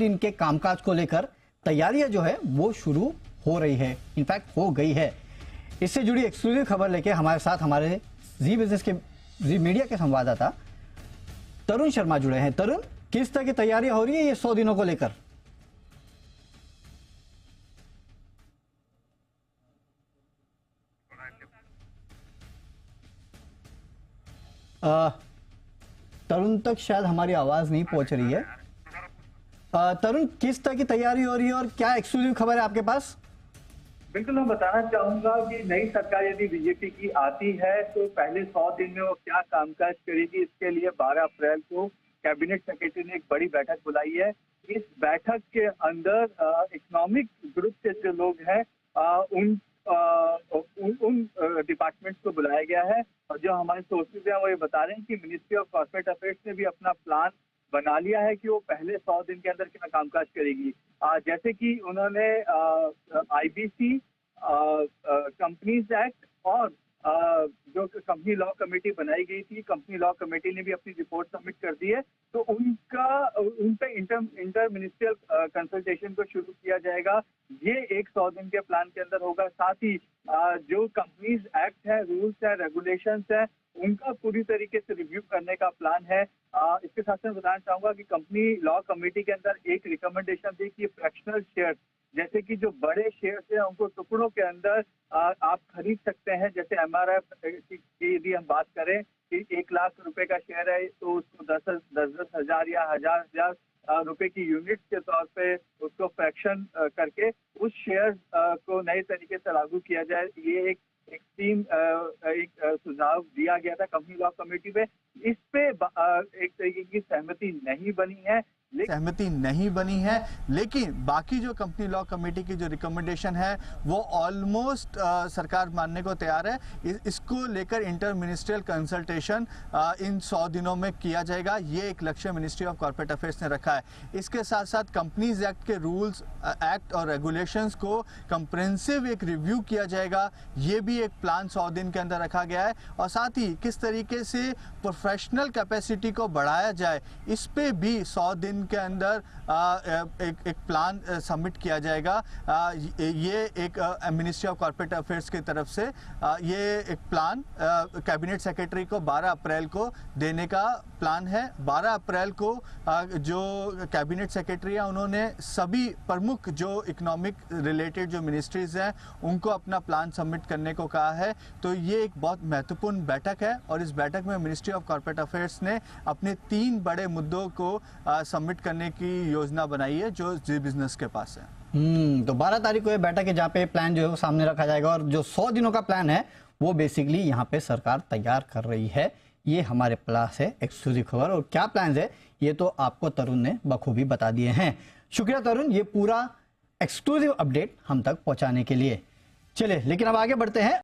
दिन के कामकाज को लेकर तैयारियां जो है वो शुरू हो रही है, इनफैक्ट हो गई है। इससे जुड़ी एक्सक्लूसिव खबर लेके हमारे साथ हमारे जी बिजनेस के जी मीडिया के संवाददाता तरुण शर्मा जुड़े हैं। तरुण, किस तरह की तैयारियां हो रही है ये 100 दिनों को लेकर? तरुण तक शायद हमारी आवाज नहीं पहुंच रही है। तरुण, किस तरह की तैयारी हो रही है और क्या एक्सक्लूसिव खबर है आपके पास? बिल्कुल, मैं बताना चाहूंगा कि नई सरकार यदि बीजेपी की आती है तो पहले 100 दिन में वो क्या कामकाज करेगी, इसके लिए 12 अप्रैल को कैबिनेट सेक्रेटरी ने एक बड़ी बैठक बुलाई है। इस बैठक के अंदर इकोनॉमिक ग्रुप के जो लोग हैं उन डिपार्टमेंट्स को बुलाया गया है, और जो हमारे सोर्सेज हैं वो ये बता रहे हैं कि मिनिस्ट्री ऑफ कॉर्पोरेट अफेयर्स ने भी अपना प्लान बना लिया है कि वो पहले 100 दिन के अंदर क्या कामकाज करेगी। जैसे कि उन्होंने आईबीसी, कंपनीज एक्ट और जो कंपनी लॉ कमेटी बनाई गई थी, कंपनी लॉ कमेटी ने भी अपनी रिपोर्ट सबमिट कर दी है, तो उन पे इंटर मिनिस्ट्रियल कंसल्टेशन को शुरू किया जाएगा। ये एक 100 दिन के प्लान के अंदर होगा। साथ ही जो कंपनीज एक्ट है, रूल्स है, रेगुलेशंस है, उनका पूरी तरीके से रिव्यू करने का प्लान है। इसके साथ मैं बताना चाहूंगा कि कंपनी लॉ कमेटी के अंदर एक रिकमेंडेशन थी कि फ्रैक्शनल शेयर, जैसे कि जो बड़े शेयर्स हैं उनको टुकड़ों के अंदर आप खरीद सकते हैं। जैसे एमआरएफ की यदि हम बात करें कि 1 लाख रुपए का शेयर है तो उसको 10 हजार या हजार रुपए की यूनिट के तौर पे उसको फ्रैक्शन करके उस शेयर को नए तरीके से लागू किया जाए। ये एक सुझाव दिया गया था कंपनी लॉ कमेटी पे। इस पे एक तरीके की सहमति नहीं बनी है, लेकिन बाकी जो कंपनी लॉ कमेटी की जो रिकमेंडेशन है वो ऑलमोस्ट सरकार मानने को तैयार है। इसको लेकर इंटर मिनिस्ट्रियल कंसल्टेशन इन 100 दिनों में किया जाएगा। ये एक लक्ष्य मिनिस्ट्री ऑफ कॉर्पोरेट अफेयर्स ने रखा है। इसके साथ साथ कंपनीज एक्ट के रूल्स, एक्ट और रेगुलेशंस को कंप्रेहेंसिव एक रिव्यू किया जाएगा। ये भी एक प्लान 100 दिन के अंदर रखा गया है। और साथ ही किस तरीके से प्रोफेशनल कैपेसिटी को बढ़ाया जाए, इस पे भी 100 दिन के अंदर एक प्लान सबमिट किया जाएगा। ये एक मिनिस्ट्री ऑफ कॉर्पोरेट अफेयर्स की तरफ से ये एक प्लान कैबिनेट सेक्रेटरी को 12 अप्रैल को देने का प्लान है। 12 अप्रैल को जो कैबिनेट सेक्रेटरी है उन्होंने सभी प्रमुख जो इकोनॉमिक रिलेटेड जो मिनिस्ट्रीज हैं उनको अपना प्लान सबमिट करने को कहा है। तो ये एक बहुत महत्वपूर्ण बैठक है और इस बैठक में मिनिस्ट्री ऑफ कॉर्पोरेट अफेयर्स ने अपने 3 बड़े मुद्दों को सबमिट करने की योजना बनाई है जो जी बिजनेस के पास है। तो 12 तारीख को ये बैठक है जहाँ पे प्लान जो है वो सामने रखा जाएगा, और जो 100 दिनों का प्लान है वो बेसिकली यहाँ पे सरकार तैयार कर रही है। ये हमारे पास है एक्सक्लूसिव खबर, और क्या प्लान है ये तो आपको तरुण ने बखूबी बता दिए हैं। शुक्रिया तरुण, ये पूरा एक्सक्लूसिव अपडेट हम तक पहुंचाने के लिए। चलिए, लेकिन अब आगे बढ़ते हैं।